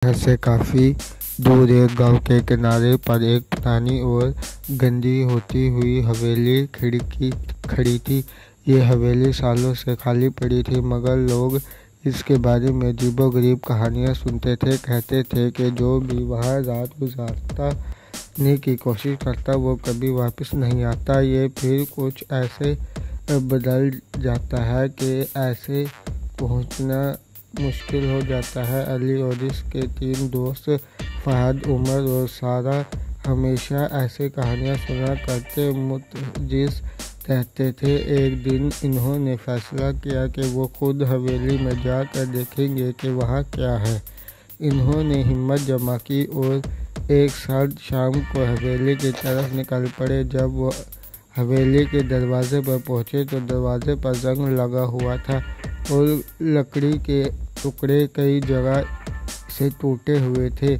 शहर से काफ़ी दूर एक गांव के किनारे पर एक पुरानी और गंदी होती हुई हवेली खड़ी थी। ये हवेली सालों से खाली पड़ी थी, मगर लोग इसके बारे में अजीबोगरीब कहानियां सुनते थे। कहते थे कि जो भी वहां रात गुजारने की कोशिश करता वो कभी वापस नहीं आता। ये फिर कुछ ऐसे बदल जाता है कि ऐसे पहुंचना मुश्किल हो जाता है। अली और इसके 3 दोस्त फहद, उमर और सारा हमेशा ऐसे कहानियां सुना करते मुतजिस रहते थे। एक दिन इन्होंने फैसला किया कि वो खुद हवेली में जाकर देखेंगे कि वहाँ क्या है। इन्होंने हिम्मत जमा की और एक सर्द शाम को हवेली की तरफ निकल पड़े। जब वो हवेली के दरवाजे पर पहुँचे तो दरवाजे पर जंग लगा हुआ था और लकड़ी के टुकड़े कई जगह से टूटे हुए थे।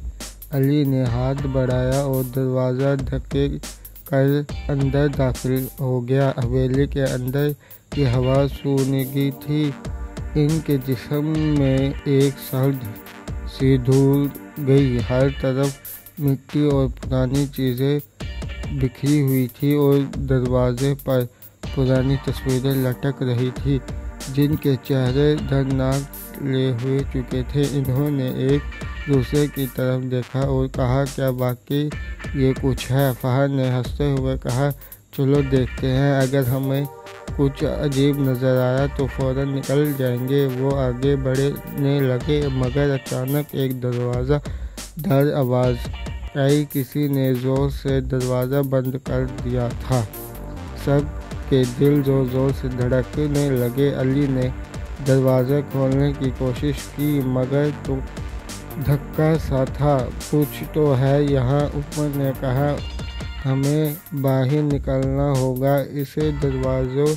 अली ने हाथ बढ़ाया और दरवाज़ा धक्के कर अंदर दाखिल हो गया। हवेली के अंदर की हवा सूनगी थी। इनके जिस्म में एक सर्द सी धूल गई। हर तरफ मिट्टी और पुरानी चीज़ें बिखरी हुई थी और दरवाजे पर पुरानी तस्वीरें लटक रही थी जिनके चेहरे दर्दनाक ले हुए चुके थे। इन्होंने एक दूसरे की तरफ देखा और कहा, क्या वाकई ये कुछ है? फहद ने हंसते हुए कहा, चलो देखते हैं। अगर हमें कुछ अजीब नज़र आया तो फ़ौरन निकल जाएंगे। वो आगे बढ़ने लगे, मगर अचानक एक दरवाज़ा धड़ आवाज़ आई। किसी ने ज़ोर से दरवाज़ा बंद कर दिया था। सब के दिल ज़ोर ज़ोर से धड़कने लगे। अली ने दरवाज़ा खोलने की कोशिश की, मगर तो धक्का सा था। कुछ तो है यहाँ, उमर ने कहा, हमें बाहर निकलना होगा। इसे दरवाज़ों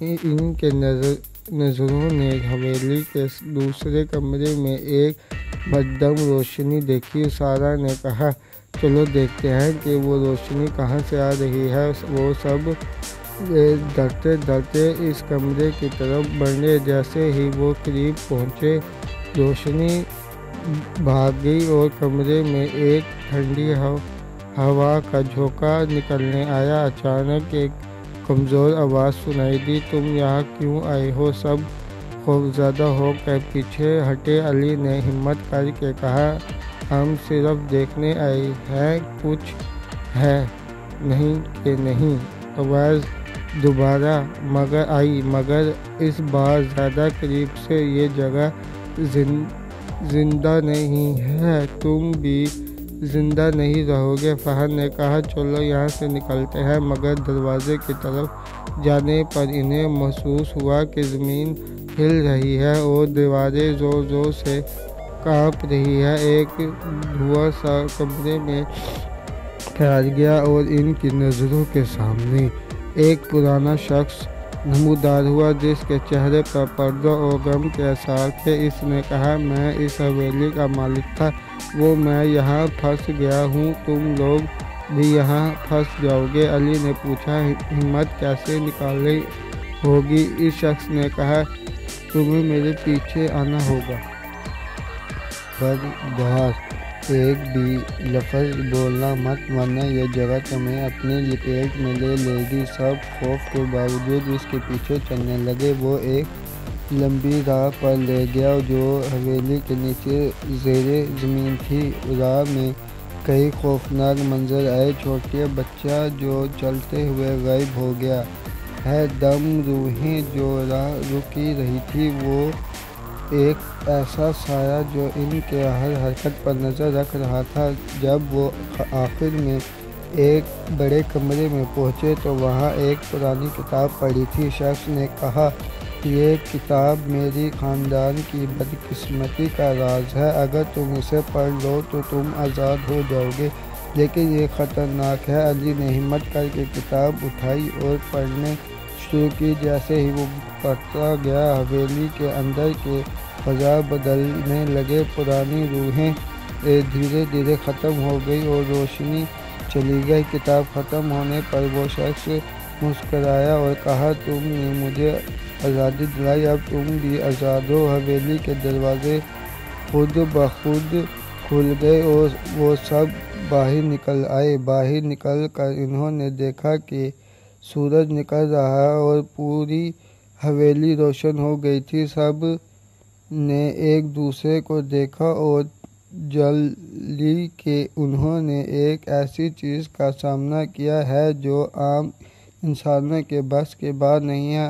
इनके नज़रों ने हवेली के दूसरे कमरे में एक मध्यम रोशनी देखी। सारा ने कहा, चलो देखते हैं कि वो रोशनी कहाँ से आ रही है। वो सब डरते डरते इस कमरे की तरफ बढ़े। जैसे ही वो करीब पहुँचे रोशनी भाग गई और कमरे में एक ठंडी हवा का झोंका निकलने आया। अचानक एक कमज़ोर आवाज़ सुनाई दी, तुम यहाँ क्यों आए हो? सब खौफज़दा होकर पीछे हटे। अली ने हिम्मत करके कहा, हम सिर्फ देखने आए हैं, कुछ है नहीं कि नहीं। आवाज़ दोबारा मगर इस बार ज़्यादा करीब से। ये जगह जिंदा नहीं है, तुम भी जिंदा नहीं रहोगे। फहद ने कहा, चलो यहाँ से निकलते हैं। मगर दरवाजे की तरफ जाने पर इन्हें महसूस हुआ कि ज़मीन हिल रही है और दीवारें ज़ोर ज़ोर से कांप रही है। एक धुआं सा कमरे में फैल गया और इनकी नज़रों के सामने एक पुराना शख्स नमूदार हुआ जिसके चेहरे पर पर्दा और गम के आसार थे। इसने कहा, मैं इस हवेली का मालिक था, वो मैं यहाँ फंस गया हूँ, तुम लोग भी यहाँ फंस जाओगे। अली ने पूछा, हिम्मत कैसे निकाली होगी? इस शख्स ने कहा, तुम्हें मेरे पीछे आना होगा। बस एक भी लफ्ज़ बोलना मत, वरना यह जगह तुम्हें अपनी लपेट में ले लेगी। सब खौफ के बावजूद इसके पीछे चलने लगे। वो एक लंबी राह पर ले गया जो हवेली के नीचे ज़ेरे ज़मीन थी। राह में कई खौफनाक मंजर आए। छोटे बच्चा जो चलते हुए गायब हो गया है, दम रूहें जो राह रुकी रही थी, वो एक ऐसा साया जो इनके हर हरकत पर नज़र रख रहा था। जब वो आखिर में एक बड़े कमरे में पहुँचे तो वहाँ एक पुरानी किताब पड़ी थी। शख्स ने कहा, ये किताब मेरी ख़ानदान की बदकिस्मती का राज है। अगर तुम इसे पढ़ लो तो तुम आज़ाद हो जाओगे, लेकिन ये ख़तरनाक है। अली ने हिम्मत करके किताब उठाई और पढ़ने शुरू की। जैसे ही वो पढ़ता गया हवेली के अंदर के फ़ज़ा बदलने लगे। पुरानी रूहें धीरे धीरे ख़त्म हो गई और रोशनी चली गई। किताब ख़त्म होने पर वो शख्स मुस्कराया और कहा, तुमने मुझे आज़ादी दिलाई, अब तुम भी आज़ाद हो। हवेली के दरवाजे खुद ब खुद کھل گئے اور وہ سب باہر نکل آئے۔ باہر نکل کر انہوں نے دیکھا کہ سورج نکل رہا ہے اور پوری حویلی روشن ہو گئی تھی۔ سب نے ایک دوسرے کو دیکھا اور جل کہ انہوں نے ایک ایسی چیز کا سامنا کیا ہے جو عام انسانوں کے بس کے باہر نہیں ہے۔